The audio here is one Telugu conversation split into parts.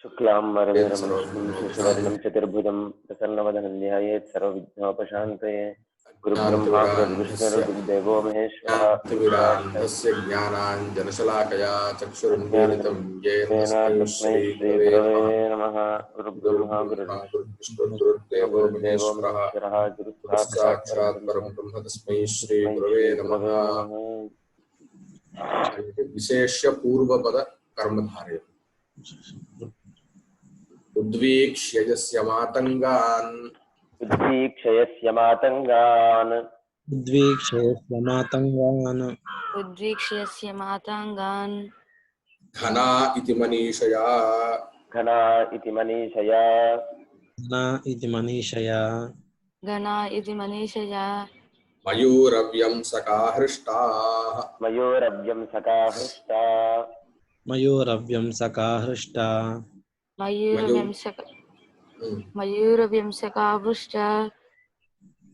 शुक्लांबरधरं विष्णुं शशिवर्णं चतुर्भुजं प्रसन्नवदनं ध्यायेत् सर्वविघ्नोपशान्तये। गुरुब्रह्मा गुरुर्विष्णुर्गुरुदेवो महेश्वरः। ज्ञानान्तस्य ज्ञानाञ्जनशलाकया चक्षुरुन्मीलितं येन तस्मै श्रीगुरवे नमः। गुरुब्रह्मा गुरुर्विष्णुर्गुरुर्देवो महेश्वरः गुरुसाक्षात् परं ब्रह्म तस्मै श्रीगुरवे नमः। विशेष्य पूर्वपद कर्मधारय उद्वीक्ष्य यस्य मातङ्गान् घना इति मनीषया मयूरव्यं सकाहृष्टा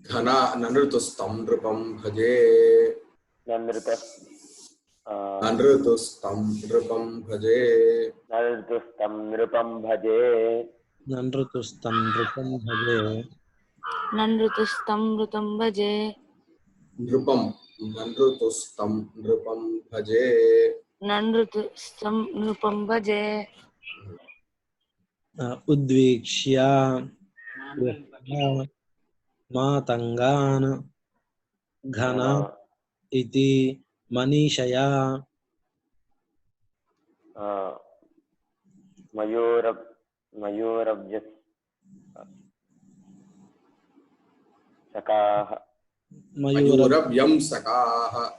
घना ननृतुस्तं नृपं भजे ननृतुस्तं नृपं भजे उद्वीक्ष्य मातंगान घना इति मनीषया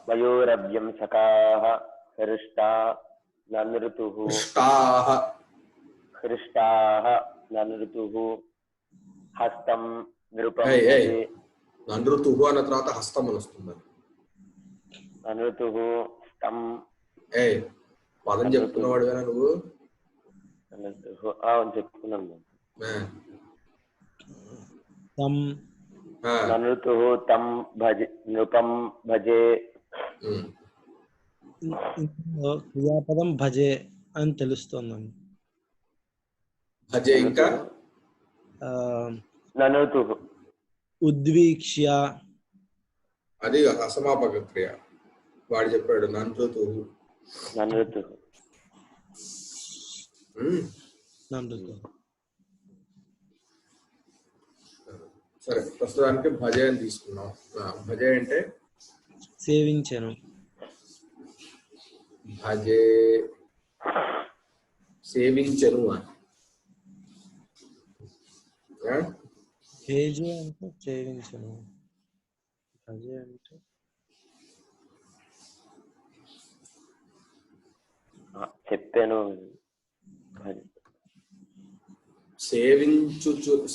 मयूरव्यं सकाः हृष्टाः ननृतुः हस्तं नृपं ननृतुः అన్న తర్వాత హస్తం వస్తుంది ననృతుః స్తం పదం చెప్తున్నవాడువేనా నువ్వు చెప్తున్నాను తం ననృతుః తం భజే నృపం భజే క్రియాపదం భజే అని తెలుస్తుంది భజే ఇంకా ననృతుః ఉద్వీక్ష్య అది అసమాపక క్రియ వాడు చెప్పాడు ననృతుః సరే ప్రస్తుతానికి భజే అని తీసుకున్నాం. భజే అంటే సేవించను. భజే సేవించను భజే అంటే సేవించను. భజే అంటే చెప్పాను.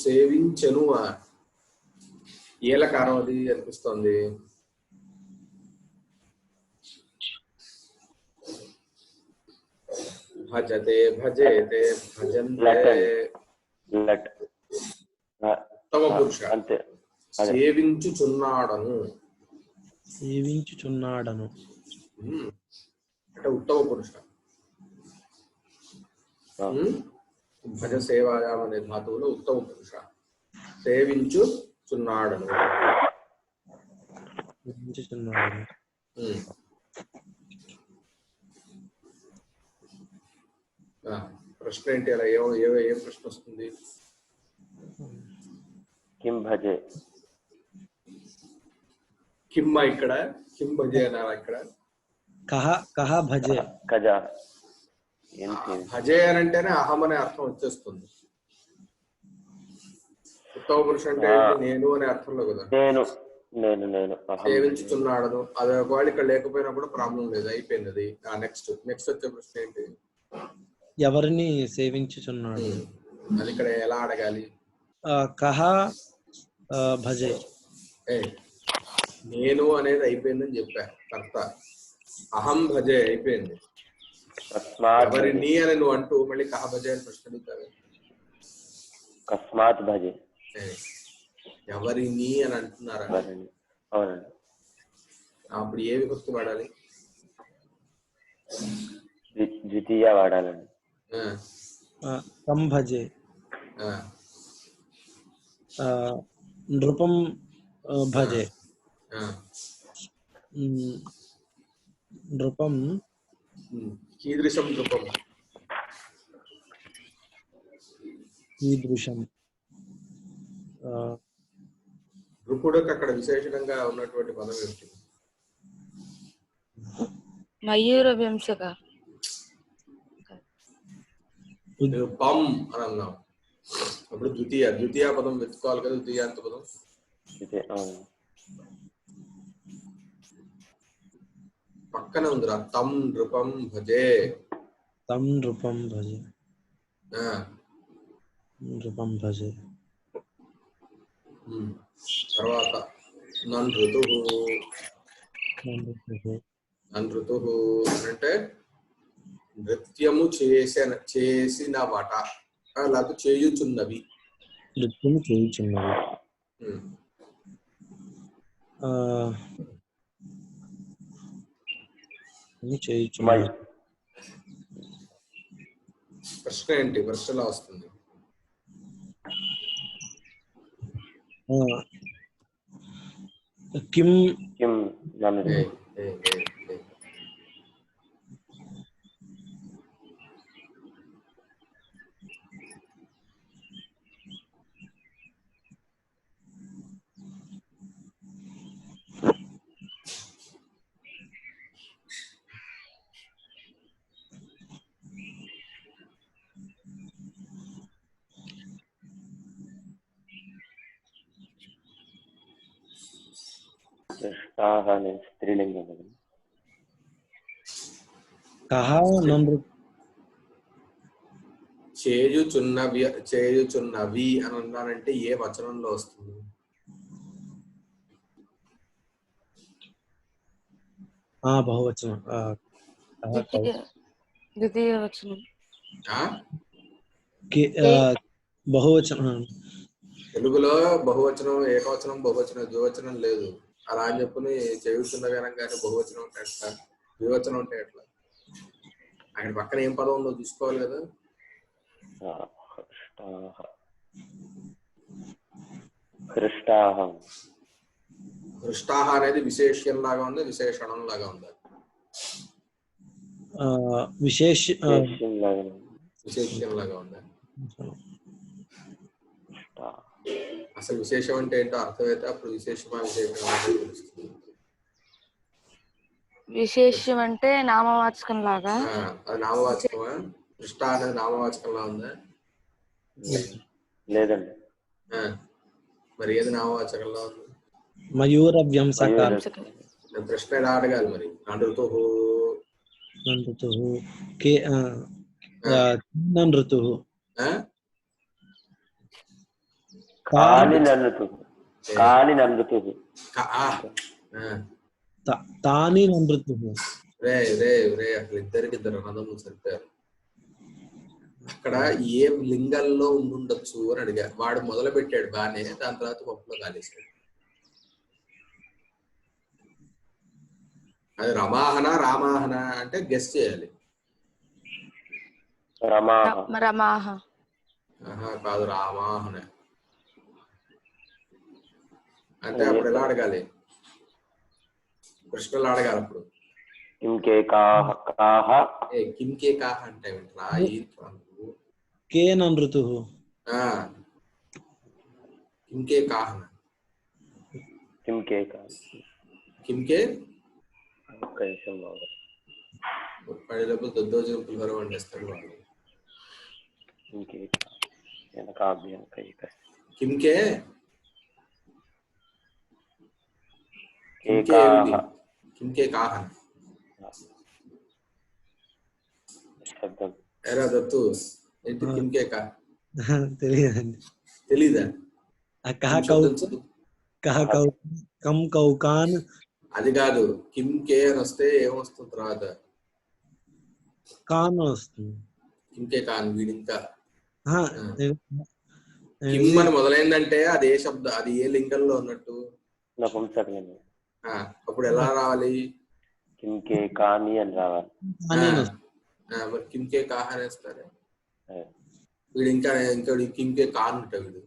సేవించను ఏల కారం అది అనిపిస్తుంది. భజతే భజేతే భజంతే ఉత్తమ పురుష సేవించుచున్నాడను అంటే ఉత్తమ పురుష. భజ సేవాయాం అనే ధాతువులో ఉత్తమ పురుష సేవించుచున్నాడను. ప్రశ్న ఏంటి? అలా ఏ ప్రశ్న వస్తుంది? కిం భజే కిమ్మ ఇక్కడ కిం భజే అనాలా ఇక్కడ? కహ భజే కజా భజే అని అంటేనే అహం అనే అర్థం వచ్చేస్తుంది. ఉత్తమ పురుష అంటే నేను అనే అర్థంలో కదా. నేను సేవించుచున్నాడను అది ఒకవేళ ఇక్కడ లేకపోయినా కూడా ప్రాబ్లం లేదు, అయిపోయింది అది. నెక్స్ట్ వచ్చే ప్రశ్న ఏంటి? ఎవరిని సేవించుచున్నాడు అది ఇక్కడ ఎలా అడగాలి? కహ భజే. నేను అనేది అయిపోయిందని చెప్పా కర్త. అహం భజే అయిపోయింది. ఎవరిని అని నువ్వు అంటూ మళ్ళీ కహ భజే అని ప్రశ్న అడుగుతావు. కస్మాత్ భజే ఎవరిని అని అంటున్నారా? అప్పుడు ఏ విభక్తి వాడాలి? ద్వితీయ వాడాలండి. కం భజే ఆ, నృపం భజే ఆ. నృపం కీదృశం నృపం ఈదృశం నృపుడుకు అక్కడ విశేషంగా ఉన్నటువంటి పదం ఏమిటి? మయూర వింశక పం అని అన్నాం. అప్పుడు ద్వితీయ పదం వెతుకోవాలి కదా, ద్వితీయాంత పదం. పక్కన ఉందిరా తం నృపం భజే. తం నృపం భజే నృపం భజే. తర్వాత నృతు అంటే నృత్యము చేసినవట, లేకపోతే చేయుచున్నవి. నృత్యం చేయుచున్నవి. చేయుచున్నవి. ప్రశ్న ఏంటి? ప్రశ్నలా వస్తుంది. కిం కిం నన్ను స్త్రీలింగం. చేయుచున్నవి అని అన్నానంటే ఏ వచనంలో వస్తుంది? బహువచనం. ద్వితీయ వచనం. బహువచనం. తెలుగులో బహువచనం, ఏకవచనం, బహువచనం, ద్వివచనం లేదు. అలా అని చెప్పుని చేయుచున్నవి అనగానే బహువచనం ఉంటే ఎట్లా, ద్వివచనం ఉంటే ఎట్లా? అక్కడ పక్కన ఏం పదం ఉందో చూసుకోవాలి కదా. హృష్టాహ అనేది విశేష్యం లాగా ఉంది, విశేషణం లాగా ఉంది. విశేష్యం లాగా ఉంది. అసలు విశేషం అంటే ఏంటో అర్థమైతే అప్పుడు విశేషమా విశేషమా తెలుస్తుంది. విశేషం అంటే నామవాచకం లాగా. అది నామవాచకమా? కృష్ణ అనేది నామవాచకంలా ఉందా? లేదండి. మరి ఏది నామవాచకంలో ఉంది? మయూర వ్యంసక. ప్రశ్న ఎలా అడగాలి మరి? నృతు నృతు కాని నన్నుతు కాని నన్నుతు తాని నృతు. రే రే రే అసలు ఇద్దరు అన్నదమ్ములు సరిపోయారు. అక్కడ ఏ లింగంలో ఉండుండొచ్చు అని అడిగారు. వాడు మొదలు పెట్టాడు బానే, దాని తర్వాత పప్పులో కాలేసాడు. అది రమాహన రామాహన అంటే గెస్ చేయాలి. రమాహ కాదు, రామాహన అంటే అప్పుడు ఎలా అడగాలి? ప్రశ్నలు అడగాలి అప్పుడు. కింకే కాహ కింకే కాహ అంటే కే నృతు కింకే కాహ కింకే కింకే ఒక్క నిమిషం బాబు. 30 లోపల దొద్దోజనం పులిహోర వండేస్తాడు వాడు. కింకే కింకే కాహ ఎరా దత్తు ఏంటి కింకే కా? తెలియదండి. తెలీదా? కం కౌకాన్ అది కాదు. కింకే అని వస్తే ఏమొస్తుంది తర్వాత? కాన్ వస్తుంది. కింకే కాన్. వీడి ఇంకా కిమ్ అని మొదలైందంటే అది ఏ శబ్దం, అది ఏ లింగంలో ఉన్నట్టు? నపుంసకలింగం. అప్పుడు ఎలా రావాలి? కింకే కాని అని రావాలి. మరి కింకే కాహ అనేస్తారే వీడు ఇంకా కింకే కాన్ అంట వీడు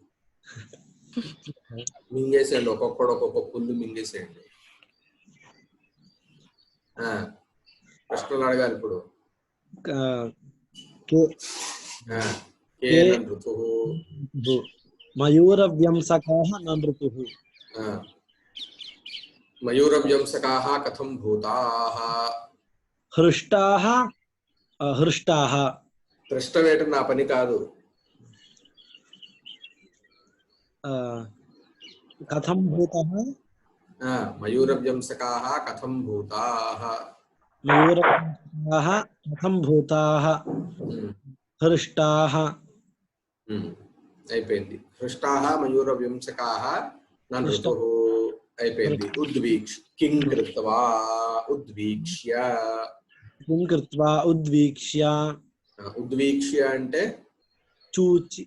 మింగేసేయండి ఒక్కొక్కడు ఒక్కొక్క పుల్లు మింగేసేయండి ప్రశ్నలు అడగాలి ఇప్పుడు మయూరవ్యంసకాః న ఋతుః మయూరవ్యంసకాః కథం భూతాః హృష్టాః హృష్టాః దృష్టవేయటం నా పని కాదు కథం భూతః మయూరవ్యంసకాః కథం భూతాః మయూరవ్యంసకాః కథం భూతాః హృష్టాః అయిపోయింది హృష్టాః మయూరవ్యంసకాః న ఋతుః అయిపోయింది కిం కృత్వా ఉద్వీక్ష్య కిం కృత్వా ఉద్వీక్ష్య ఉద్వీక్ష్య అంటే చూచి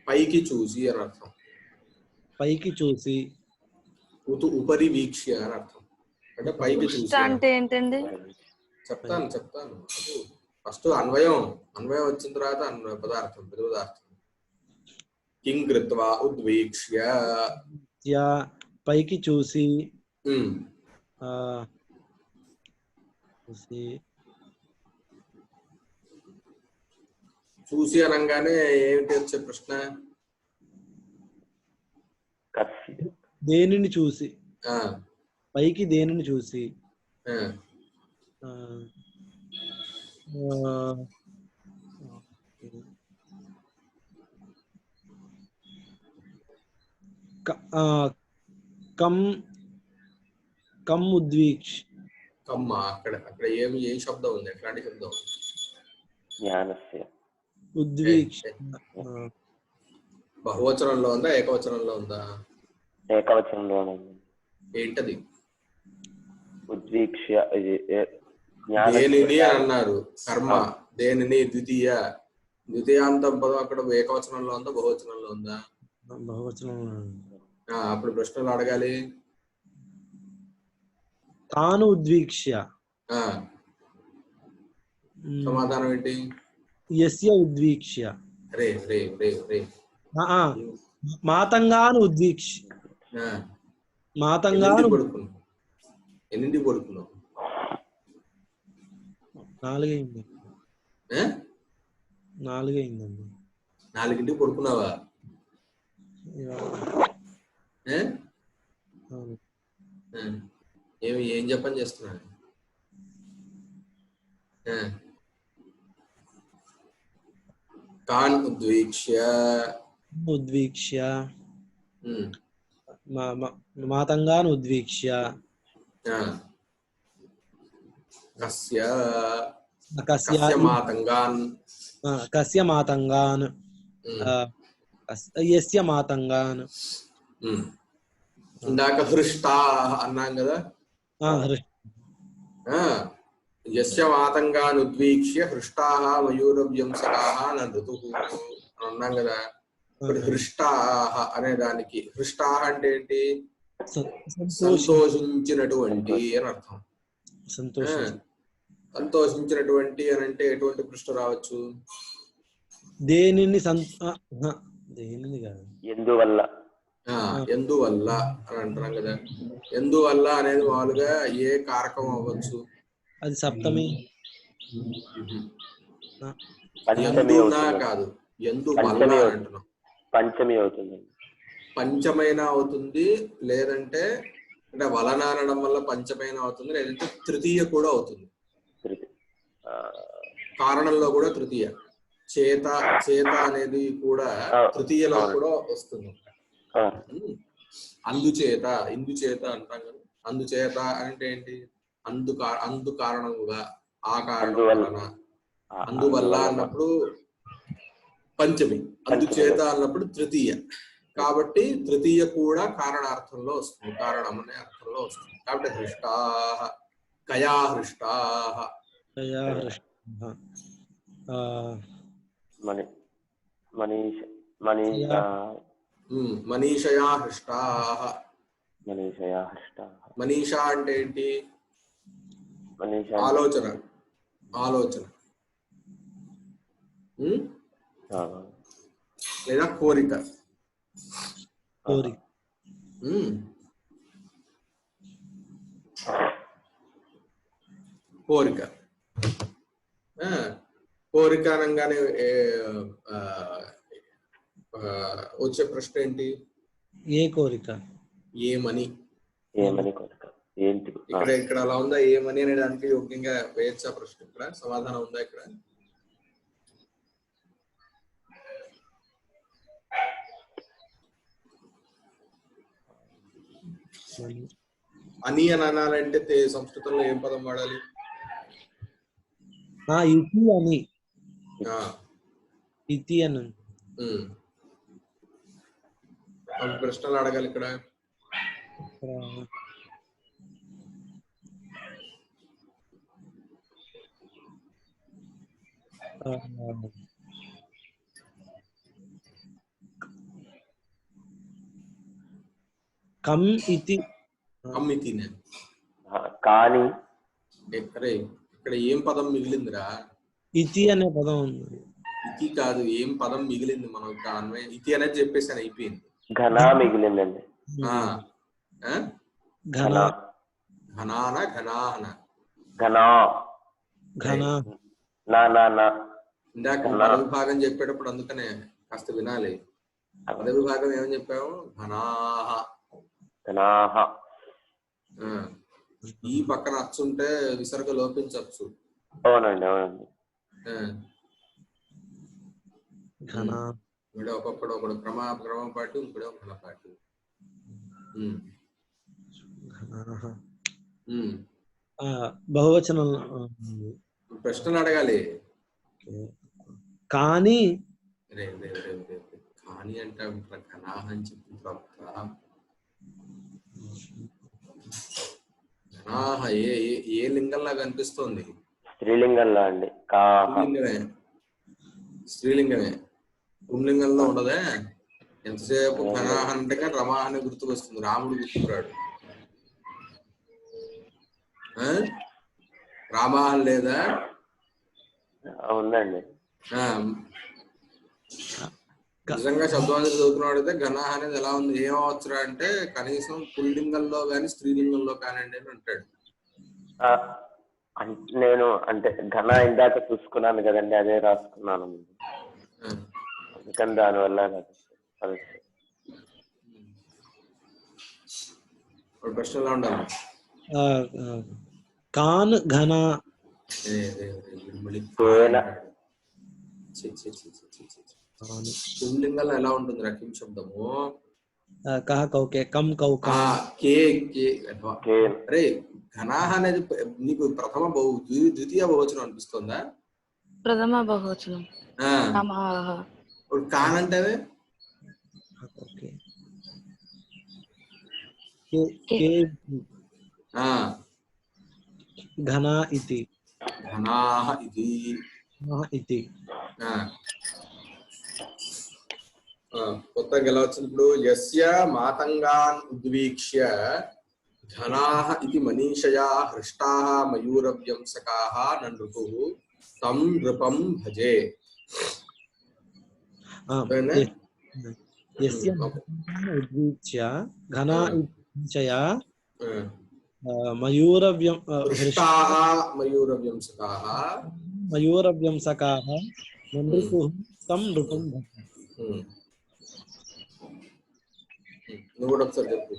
పైకి చూసి అని అర్థం పైకి చూసి ఉపరి వీక్ష్య అని అర్థం అంటే పైకి చూసి అంటే ఏంటండి చెప్తాను ఫస్ట్ అన్వయం వచ్చిన తర్వాత పదార్థం పదార్థం కిం కృత్వా ఉద్వీక్ష్య పైకి చూసి చూసి అనగానే ఏమిటి వచ్చే ప్రశ్న దేనిని చూసి పైకి దేనిని చూసి కమ్ ఉద్వీక్ష కమ్మ అక్కడ ఏ శబ్దం ఉంది ఎట్లాంటి శబ్దం ఉద్వీక్ష బహువచనంలో ఉందా ఏకవచనంలో ఉందా ఏకవచనంలో ఏంటది ఉద్వీక్ష్య దేనిని అన్నారు కర్మ దేనిని ద్వితీయాంతం పదం అక్కడ ఏకవచనంలో ఉందా బహువచనంలో ఉందా బహువచనంలో అప్పుడు ప్రశ్నలు అడగాలి తాను ఉద్వీక్ష్య సమాధానం ఏంటి యస్య ఉద్వీక్ష్య రే రే రే రే మాతంగాను ఉద్వీక్ష మాతంగాను ఎన్నింటి పడుకున్నావు 4 అయింది 4 అయిందండి 4ంటికి పడుకున్నావా ఏం చెప్పని చేస్తున్నా కాన్ ఉద్వీక్ష్య మాతంగాను ఉద్వీక్ష్య కస్య మాతంగాన్ యస్య మాతంగాన్ ఇందాక హృష్టా అన్నాం కదా యస్య మాతంగాన్ ఉద్వీక్ష్య హృష్టాః మయూరవ్యంసకాః న ఋతుః అన్నాం కదా ఇప్పుడు హృష్టాః అనే దానికి హృష్టాః అంటే ఏంటి సంతోషించినటువంటి అని అర్థం సంతోషించినటువంటి అని అంటే ఎటువంటి ప్రశ్న రావచ్చు దేనిని దేనిని కాదు ఎందువల్ల ఎందువల్ల అని అంటున్నాం కదా ఎందువల్ల అనేది మామూలుగా ఏ కారకం అవ్వచ్చు అది సప్తమి కాదు ఎందువల్ల అంటున్నాం పంచమి అవుతుంది పంచమైన అవుతుంది లేదంటే అంటే వలన అనడం వల్ల పంచమైన అవుతుంది లేదంటే తృతీయ కూడా అవుతుంది కారణంలో కూడా తృతీయ చేత అనేది కూడా తృతీయలో కూడా వస్తుంది అందుచేత ఇందుచేత అంటాం కదా అందుచేత అంటే ఏంటి అందు కారణముగా ఆ కారణం వలన అందువల్ల అన్నప్పుడు పంచమి అందుచేత అన్నప్పుడు తృతీయ కాబట్టి తృతీయ కూడా కారణార్థంలో వస్తుంది కారణం అనే అర్థంలో వస్తుంది కాబట్టి హృష్టాః కయా హృష్టాః మనీషయా హృష్టాః మనీషా అంటే ఏంటి ఆలోచన ఉమ్? ఆ, లేదా కోరిక. కోరిక. ఉమ్. కోరిక. ఆ, కోరిక అనగానే ఆ, ఆ, వచ్చే ప్రశ్న ఏంటి? ఏ కోరిక? ఏమని. ఏమని కోరిక ఏంటి? ఇక్కడ ఇక్కడ అలా ఉందా? ఏమని అనే దానికి యోగ్యంగా వేయచ్చా ప్రశ్న? ఇక్కడ సమాధానం ఉందా? ఇక్కడ అని అని అనాలంటే సంస్కృతంలో ఏం పదం వాడాలి? ఇతి అని. ఆ, ఇతి అని. ప్రశ్నలు అడగాలి ఇక్కడ. కమ్ ఇతి. కమ్మితినే. కానీ అరే ఇక్కడ ఏం పదం మిగిలిందిరా? ఇతి అనే పదం ఉంది. ఇతి కాదు, ఏం పదం మిగిలింది? మనం ఇక్కడ అన్వయం ఇతి అనేది చెప్పేసాను, అయిపోయింది. ఘన మిగిలిందండి. ఘన. ఘనాన ఘనాహన. ఘనా. ఘన. ఇందాక పద విభాగం చెప్పేటప్పుడు అందుకనే కాస్త వినాలి. పద విభాగం ఏమని చెప్పాము? ఘనాహ. ఘనాహ. ఈ పక్కన అచ్చుంటే విసర్గ లోపించచ్చు. అవునండి, అవునండి. ఒక్కొక్కడు ఒకడు క్రమ పాటు, ఇంకోటి ఘనపాటు. బహువచనం. ప్రశ్నలు అడగాలి. కానీ కానీ అంటే ఘనాహ అని చెప్పిన తర్వాత ఘనాహ ఏ లింగంలా కనిపిస్తోంది? స్త్రీలింగంలా అండి. స్త్రీలింగమే. పుంలింగంలో ఉండదే. ఎంతసేపు ఘనాహ అంటే కానీ రమాహని గుర్తుకొస్తుంది, రాముడు గుర్తుకురాడు. రామాహం లేదా? ఉందండి. నిజంగా శబ్దాన్ని చదువుతున్నాడు అయితే ఘనాహ అనేది ఎలా ఉంది, ఏమవచ్చురా అంటే కనీసం పుల్లింగంలో కానీ స్త్రీలింగంలో కానివ్వండి అని అంటాడు. నేను అంటే ఘన ఇందాక చూసుకున్నాను కదండి, అదే రాసుకున్నాను. అందుకని దానివల్ల ప్రశ్నలా ఉండాలి. కాన్ ఘన. పుల్లింగంలో ఎలా ఉంటుంది రకిం శబ్దము? కహ కౌకే కమ్ కౌక. అరే ఘనాహ అనేది నీకు ప్రథమ ద్వితీయ బహువచనం అనిపిస్తుందా? ప్రథమ బహువచనం. కాన్ అంటే ఘన ఇతి. ఘనాహ ఇది. ఇతి. కొత్తగా ఎలా వచ్చింది ఇప్పుడు? యస్య మాతంగాన్ ఉద్వీక్ష్య ఘనాహ ఇది మనీషయా హృష్టాః మయూరవ్యంసకాః నృతుః తం నృపం భజే. యస్య మాతంగాన్ ఉద్వీక్ష్య ఘనా ఇతి మయూరవ్యంసకాః నృతుః తం నృపం భజే. నువ్వు కూడా ఒకసారి చెప్పు.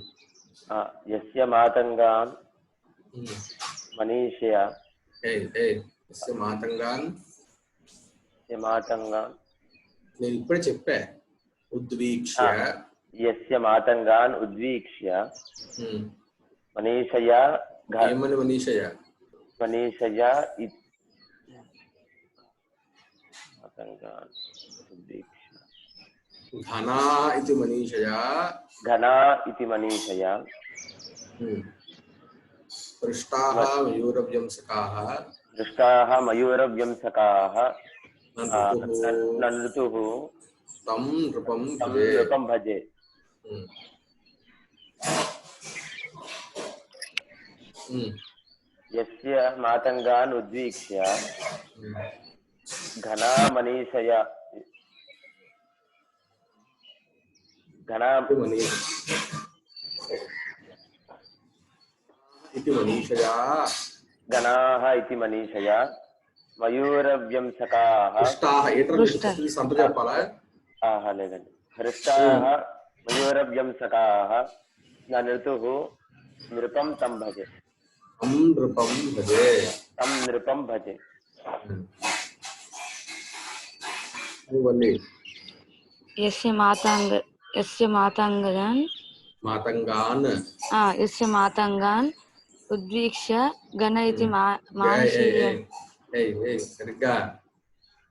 యస్య మాతంగాన్ మనీషయ. యస్య మాతంగాన్ నేను ఇప్పుడే చెప్పా. ఉద్వీక్ష్య. యస్య మాతంగాన్ ఉద్వీక్ష్య మనీషయ. ఏమని మనీషయ? మనీషయ మాతంగాన్ ఉద్వీక్ష్య ఘనా ఇతి మనీషయా. ఘనా ఇతి మనీషయా. హృష్టాః మయూరవ్యంసకాః. హృష్టాః మయూరవ్యంసకాః నృతుః తం నృపం భజే. యస్య మాతంగాన్ ఉద్వీక్ష్య घना मनीषय घना इति मनीषया गणाः इति मनीषया मयूरव्यंसकाः హృష్టాః ఏటర్ హృష్ట సంత చెప్పాలా లేదండి హృష్టాः మయూరవ్యంసకాः न ऋतुः नृपं तं भजे తం నృపం భజే तं नृपं भजे వల్లి యస్య మాతాంగాన్ మాతంగాన్ యస్య మాతాంగాన్ ఉద్వీక్ష్య గణ ఇతి మానసీయ సరిగ్గా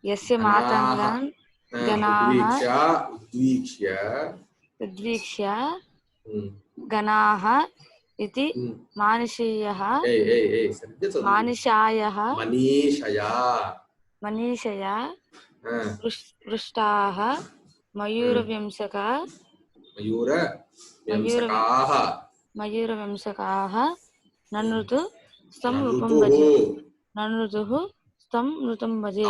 యస్య మాతాంగాన్ గణాః ఉద్వీక్ష్య గణాః ఇతి మానసీయః మానిషాయః మనీషయా పృష్టాః మయూరవంశకాః ననృతు స్తం నృపం భజే ననృతుః స్తం నృతం భజే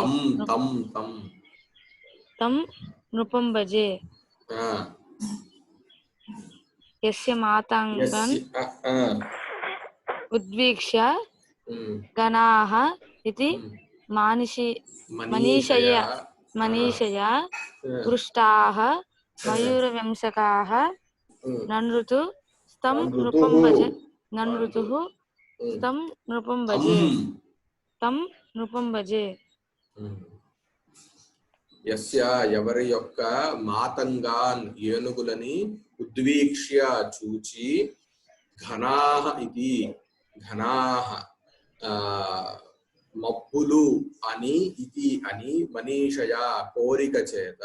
తం నృపం భజే యస్య మాతాంగాన్ ఉద్వీక్ష్య గణాః ఇతి మనీషయా పృష్టాః మయూరవంశకాః ననృతు స్తం నృపం భజే ననృతుః స్తం నృపం భజే తం నృపం భజే యస్య ఎవరి యొక్క మాతంగాన్ ఏనుగులని ఉద్వీక్ష్య చూచి ఘనాః ఇది ఘనాః మబ్బులు అని ఇది అని మనీషయ కోరిక చేత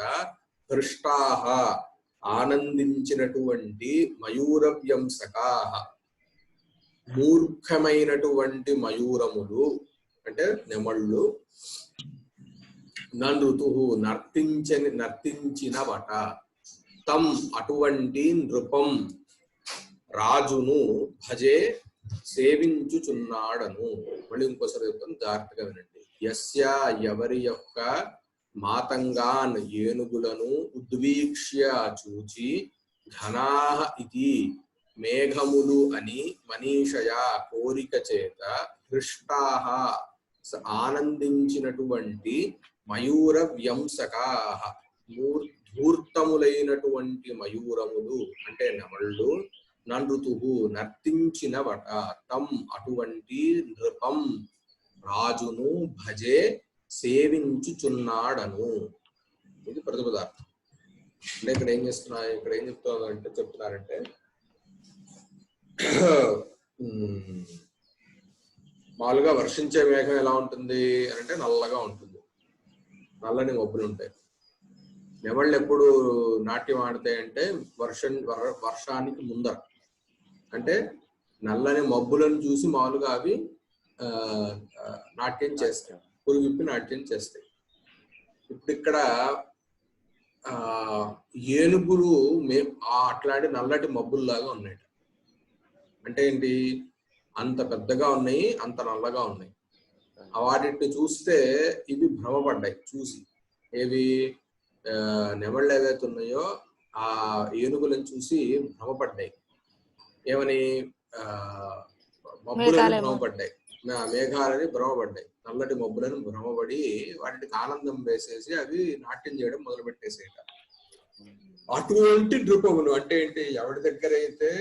హృష్టాః ఆనందించినటువంటి మయూరవ్యంసకాః మూర్ఖమైనటువంటి మయూరములు అంటే నెమళ్ళు నృతుః నర్తించినవట తం అటువంటి నృపం రాజును భజే సేవించుచున్నాడను. మళ్ళీ ఇంకోసారి చెప్తాను, జాగ్రత్తగా వినండి. యస్య ఎవరి యొక్క మాతంగాన్ ఏనుగులను ఉద్వీక్ష్య చూచి ఘనాః ఇది మేఘములు అని మనీషయా కోరిక చేత హృష్టాః ఆనందించినటువంటి మయూర వ్యంసకాః ధూర్తములైనటువంటి మయూరములు అంటే నెమళ్ళు ననృతుః నర్తించినవట తం అటువంటి నృపం రాజును భజే సేవించుచున్నాడను. ఇది ప్రతిపదార్థం. అంటే ఇక్కడ ఏం చెప్తున్నారంటే మామూలుగా వర్షించే మేఘం ఎలా ఉంటుంది అంటే నల్లగా ఉంటుంది, నల్లని మబ్బులు ఉంటాయి. నెమళ్ళు ఎప్పుడు నాట్యం ఆడతాయంటే వర్షానికి ముందర, అంటే నల్లని మబ్బులను చూసి మామూలుగా అవి నాట్యం చేస్తాయి, పురుగిప్పి నాట్యం చేస్తాయి. ఇప్పుడు ఇక్కడ ఏనుగులు అట్లాంటి నల్లటి మబ్బుల్లాగా ఉన్నాయి. అంటే ఏంటి, అంత పెద్దగా ఉన్నాయి, అంత నల్లగా ఉన్నాయి. వాటిని చూస్తే ఇవి భ్రమపడ్డాయి చూసి. ఏవి నెమళ్ళు ఏవైతే ఉన్నాయో ఆ ఏనుగులను చూసి భ్రమపడ్డాయి. ఏమని మబ్బులను భ్రమపడ్డాయి, మేఘాలని భ్రమపడ్డాయి, నల్లటి మబ్బులను భ్రమపడి వాటికి ఆనందం వేసేసి అవి నాట్యం చేయడం మొదలు పెట్టేసేట. అటువంటి నృపములు అంటే ఏంటి, ఎవరి దగ్గర అయితే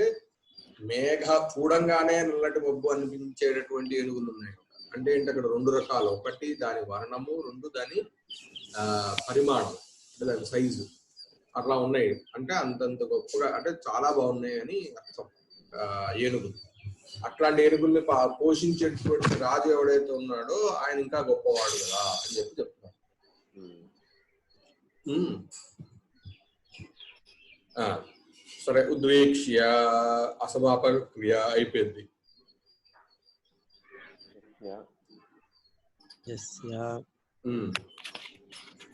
మేఘ చూడంగానే నల్లటి మబ్బు అనిపించేటటువంటి ఏనుగులు ఉన్నాయి. అంటే ఏంటి, అక్కడ రెండు రకాలు, ఒకటి దాని వర్ణము, రెండు దాని పరిమాణం, దాని సైజు అట్లా ఉన్నాయి. అంటే అంతంత గొప్పగా, అంటే చాలా బాగున్నాయి అని అర్థం ఏనుగులు. అట్లాంటి ఏనుగుల్ని పోషించేటటువంటి రాజు ఎవడైతే ఉన్నాడో ఆయన ఇంకా గొప్పవాడు కదా అని చెప్తున్నారు. సరే, ఉద్వేక్ష్య అసమాపక క్రియ అయిపోయింది.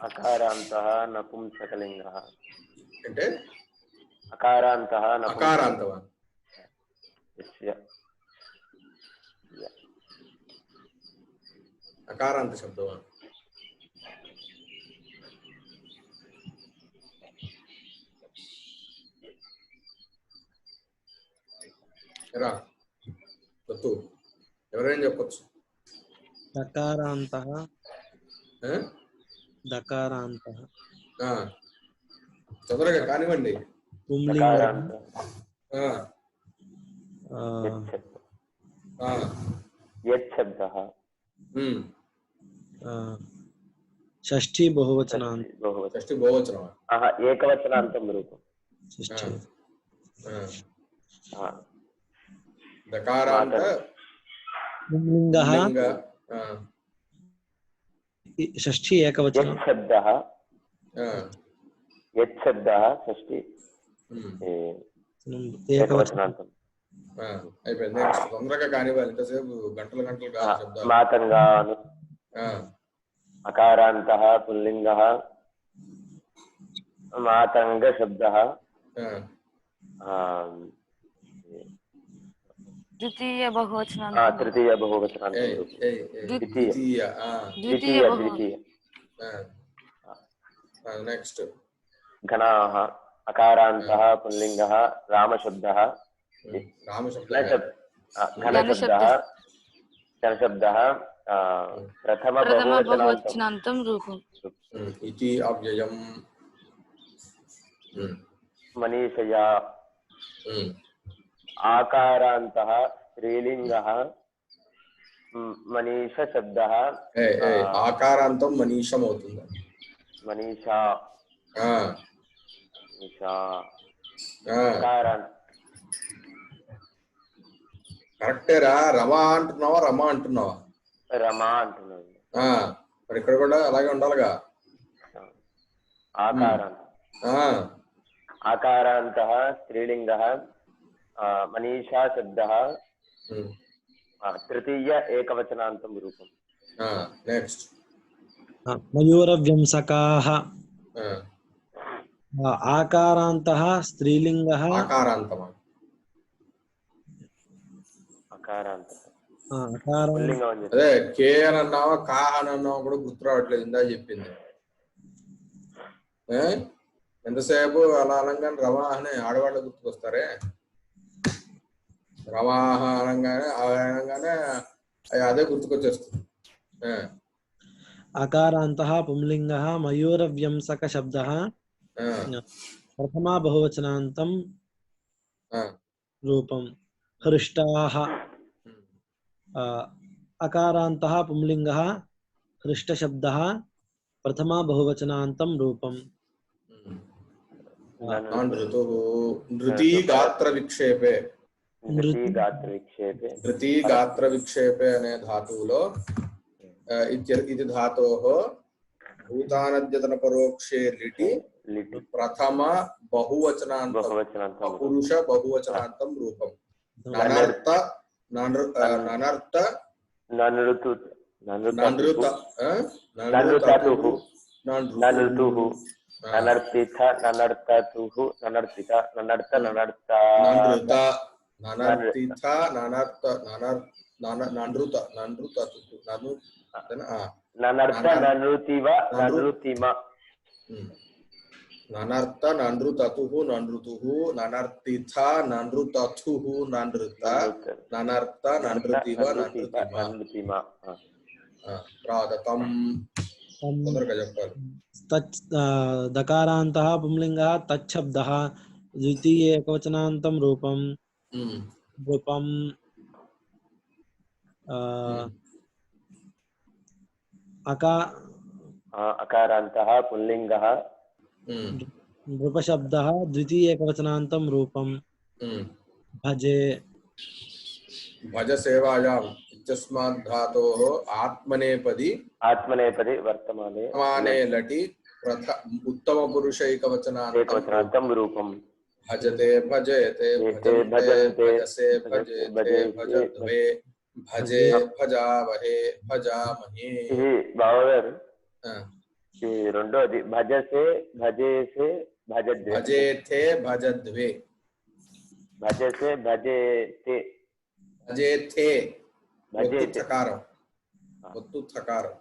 అకారాంతః నపుంసకలింగః అంటే అకారాంతః అకారాంతవా అకారాంత శబ్దమా రా దత్తు ఎవరైనా చెప్పొచ్చు. దకారాంతః ఆ? దకారాంతః ఆ, తొందరగా కానివ్వండి. పుంలింగ దకారాంత ఆ, ఆ, యత్ శబ్దః ఉమ్. షష్ఠీ బహువచనాంత బహువచనం. షష్ఠి బహువచనం. ఏకవచనాంతం రూపం. షష్ఠీ దకారాంత పుంలింగః లింగ. ఆ, షష్ఠీ ఏకవచనం యత్ శబ్దః ఆ, యత్ శబ్దః షష్ఠి ఉమ్. ఏకవచనం ఏకవచనాంతం. ఆ, అయిపోయింది. నెక్స్ట్ తొందరగా కానివ్వాలి. ఇంతసేపు గంటలు గంటలు కాదు శబ్దాలు. మాతంగాను ఆ, అకారాంతః పుల్లింగః మాతంగ శబ్దః ఆ, ద్వితీయ బహువచనం. తృతీయ బహువచనాంతం ఏయ్, రూపం. ఏయ్, ఏయ్. ద్వితీయ. ద్వితీయ. ఆ, ద్వితీయ ద్వితీయ. నెక్స్ట్ ఘనాః అకారాంతః పుల్లింగః రామశబ్దః రామశబ్ద. ఘనశబ్దः ఘనశబ్దः ప్రథమ ప్రథమ బహువచనాంతం బహువచనాంతం రూపం. ఇతి అవ్యయం. మనీషయా ఆకారాంతః స్త్రీలింగः మనీష శబ్దः ఆకారాంతం మనీషం అవుతుంది. మనీషా ఆ, మనీషా ఆ, ఆకారాంత కరెక్టేరా. రమా అంటున్నావా రమా అంటున్నావా? రమా అంటున్నాను. ఆ, మరి ఇక్కడ కూడా అలాగే ఉండాలిగా. ఆకారాంత ఆ, ఆకారాంతః స్త్రీలింగः మనీషా శబ్దः తృతీయ ఏకవచనాంతం రూపం. నెక్స్ట్ మయూరవ్యంసకాః ఆకారాంతః స్త్రీలింగః ఆకారాంతమా? అకారాంత అకారం పుల్లింగం అని చెప్పి అదే కే అని అన్నావా కా అని అన్నావా కూడా గుర్తు రావట్లేదు. ఇందా చెప్పింది. ఎంతసేపు అలా అనగానే రవాహ అని ఆడవాళ్ళు గుర్తుకొస్తారే. రవాహ అనగానే అదే గుర్తుకొచ్చేస్తుంది. అకారాంతః పుంలింగః మయూరవ్యంసక శబ్దः ప్రథమా బహువచనాంతం రూపం. హృష్టాః అకారాంతః పుంలింగः హృష్ట శబ్దः ప్రథమా బహువచనాంతం రూపం. నృతి గాత్ర విక్షేపే. నృతి గాత్ర విక్షేపే అనే ధాతువులో ఇది ధాతోః భూతానద్యతన పరోక్షే లిటి ప్రథమ బహువచనాంతం పురుష బహువచనాంతం రూపం. ననర్త ననర్త ననృతు ననృత ననృతతుః ననృతుః ననర్తిత ననర్తతుః ననర్తిత ననర్త ననర్త ననృత ననర్తిత ననర్త ననృత ననృతతుః ననర్త ననృతివ ననృతిమ ననర్త ననృతతుః ననృతుః ననర్తిథ ననృతతుః ననృత ననర్త ననృతివ ననృతిమ. ప్రాదతం తొందరగా చెప్పాలి. దకారాంతః పుంలింగः తచ్చబ్దः ద్వితీయ ఏకవచనాంతం రూపం. రూపం అకారాంతః పుల్లింగः నృపశబ్దः ద్వితీయ ఏకవచనాంతం రూపం. భజే భజ సేవాయాం ఇత్యస్మాత్ ధాతోః ఆత్మనేపది వర్తమానే లటి ఉత్తమ పురుషైకవచనాంతం రూపం. భజతే భజయతే భజంతే భజసే భజేతే భజద్వే భజే భజావహే భజామహే. ఇది బావగారు రెండోది భజసే భజేసే భజద్వే భజేతే భజద్వే భజసే భజేతే భజేతే ఒత్తు థకారం ఒత్తు థకారం.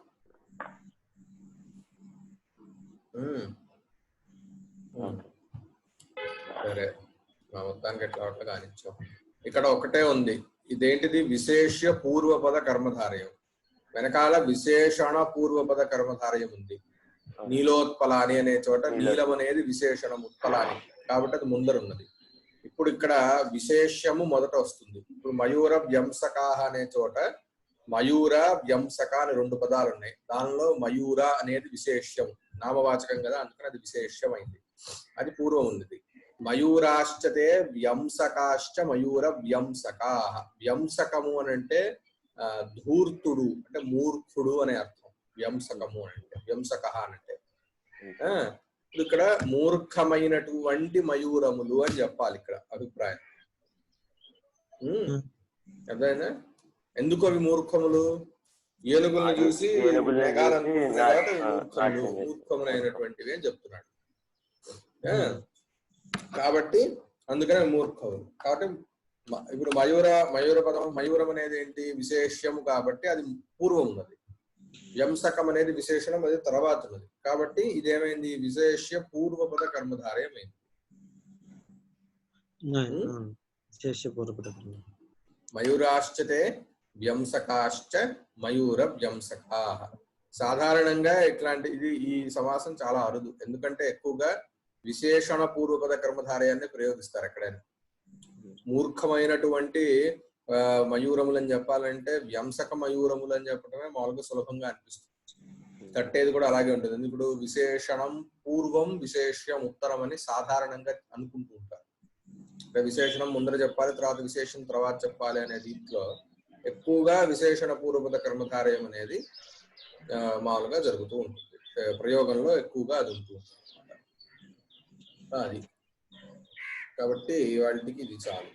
సరే మా మొత్తానికి ఎట్లా అట్లా కానిచ్చాం. ఇక్కడ ఒకటే ఉంది. ఇదేంటిది? విశేష్య పూర్వపద కర్మధారయం. వెనకాల విశేషణ పూర్వపద కర్మధారయం ఉంది. నీలోత్పలాని అనే చోట నీలం అనేది విశేషణం, ఉత్పలాని కాబట్టి అది ముందరున్నది. ఇప్పుడు ఇక్కడ విశేష్యము మొదట వస్తుంది. ఇప్పుడు మయూర వ్యంసకాహ అనే చోట మయూర వ్యంసక అని 2 పదాలు ఉన్నాయి. దానిలో మయూర అనేది విశేష్యం, నామవాచకం కదా, అందుకని అది విశేష్యం అయింది. అది పూర్వం ఉంది. మయూరాశ్చతే వ్యంసకాశ్చ మయూర వ్యంసకాహ. వ్యంసకము అని అంటే ధూర్తుడు అంటే మూర్ఖుడు అనే అర్థం. వ్యంసకము అంటే వ్యంసక అంటే ఇక్కడ మూర్ఖమైనటువంటి మయూరములు అని చెప్పాలి ఇక్కడ అభిప్రాయం. అర్థమైందా? ఎందుకు అవి మూర్ఖములు? ఏనుగులను చూసి మూర్ఖములైనటువంటివి అని చెప్తున్నాడు. కాబట్టి అందుకనే మూర్ఖములు. కాబట్టి ఇప్పుడు మయూర పదం, మయూరం అనేది ఏంటి? విశేష్యము కాబట్టి అది పూర్వం ఉన్నది. వ్యంసకం అనేది విశేషణం, అది తర్వాత ఉన్నది. కాబట్టి ఇదేమైంది? విశేష్య పూర్వపద కర్మధారయమైంది. మయూరాశ్చతే వ్యంసకాశ్చ మయూర వ్యంసకా. సాధారణంగా ఇట్లాంటి ఈ సమాసం చాలా అరుదు. ఎందుకంటే ఎక్కువగా విశేషణ పూర్వపద కర్మధారయాన్ని ప్రయోగిస్తారు ఎక్కడైనా. మూర్ఖమైనటువంటి మయూరములు అని చెప్పాలంటే వ్యంసక మయూరములు అని చెప్పడమే మామూలుగా సులభంగా అనిపిస్తుంది. కట్టేది కూడా అలాగే ఉంటుంది. ఇప్పుడు విశేషణం పూర్వం విశేష్యం ఉత్తరం అని సాధారణంగా అనుకుంటూ ఉంటారు. విశేషణం ముందర చెప్పాలి, తర్వాత విశేషం తర్వాత చెప్పాలి అనే దీంట్లో ఎక్కువగా విశేషణ పూర్వపద కర్మధారయం అనేది మామూలుగా జరుగుతూ ఉంటుంది. ప్రయోగంలో ఎక్కువగా అది ఉంటుంది అది. కాబట్టి వాటికి ఇది చాలు.